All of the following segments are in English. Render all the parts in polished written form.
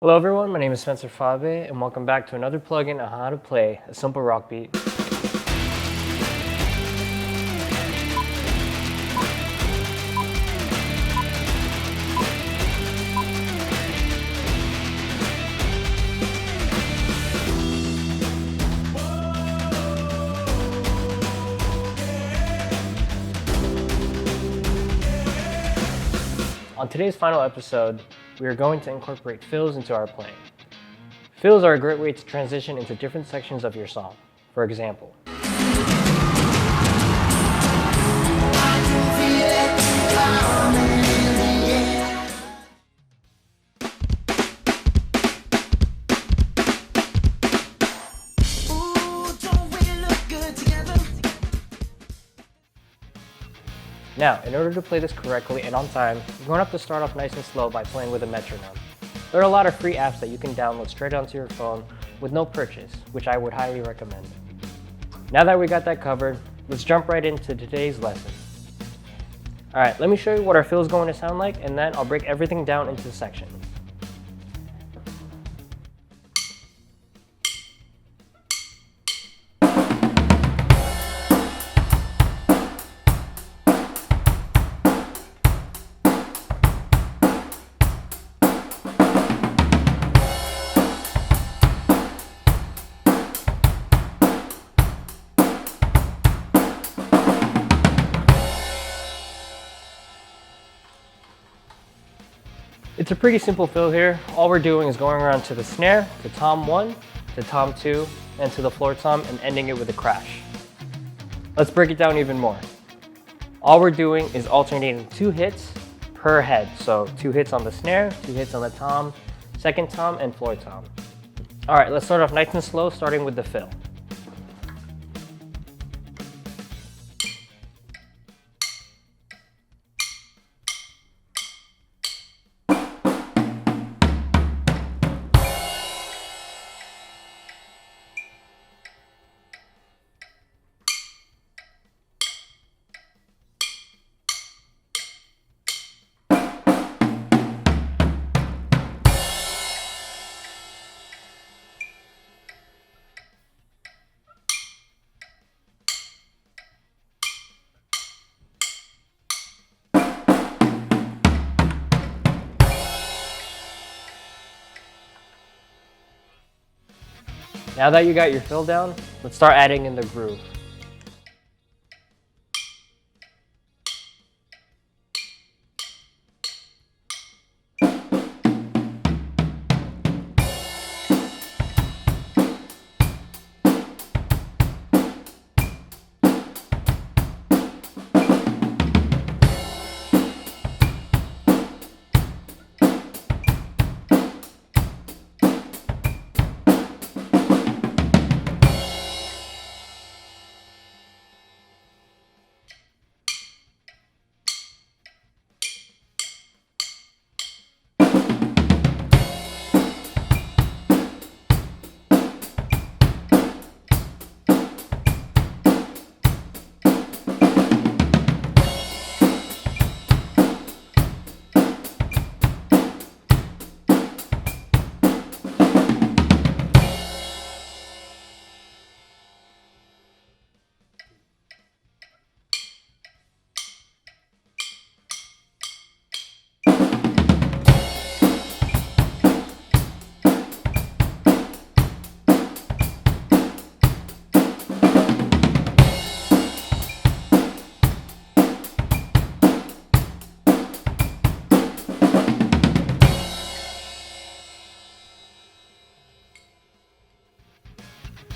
Hello everyone, my name is Spencer Fabe, and welcome back to another plugin on how to play a simple rock beat. On today's final episode, we are going to incorporate fills into our playing. Fills are a great way to transition into different sections of your song. For example, now, in order to play this correctly and on time, you're going to have to start off nice and slow by playing with a metronome. There are a lot of free apps that you can download straight onto your phone with no purchase, which I would highly recommend. Now that we got that covered, let's jump right into today's lesson. Alright, let me show you what our fill is going to sound like, and then I'll break everything down into sections. It's a pretty simple fill here. All we're doing is going around to the snare, to tom 1, to tom 2, and to the floor tom, and ending it with a crash. Let's break it down even more. All we're doing is alternating 2 hits per head. So 2 hits on the snare, 2 hits on the tom, second tom, and floor tom. All right, let's start off nice and slow, starting with the fill. Now that you got your fill down, let's start adding in the groove.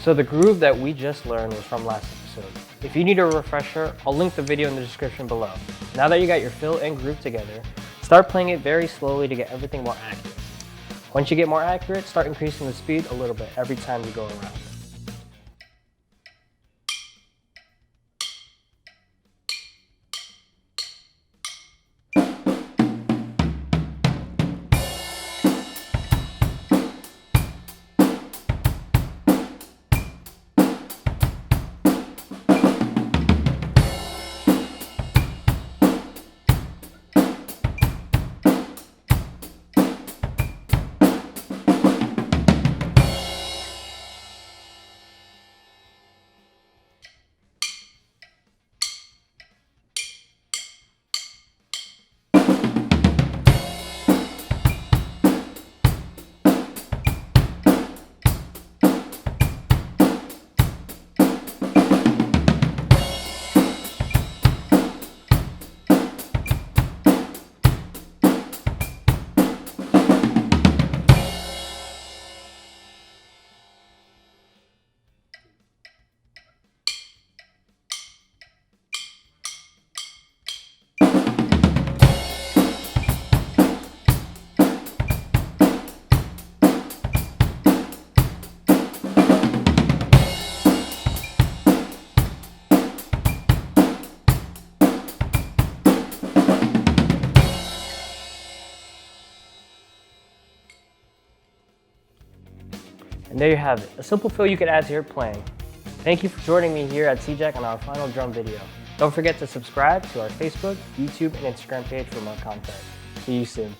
So the groove that we just learned was from last episode. If you need a refresher, I'll link the video in the description below. Now that you got your fill and groove together, start playing it very slowly to get everything more accurate. Once you get more accurate, start increasing the speed a little bit every time you go around. And there you have it, a simple fill you can add to your playing. Thank you for joining me here at CJAC on our final drum video. Don't forget to subscribe to our Facebook, YouTube, and Instagram page for more content. See you soon.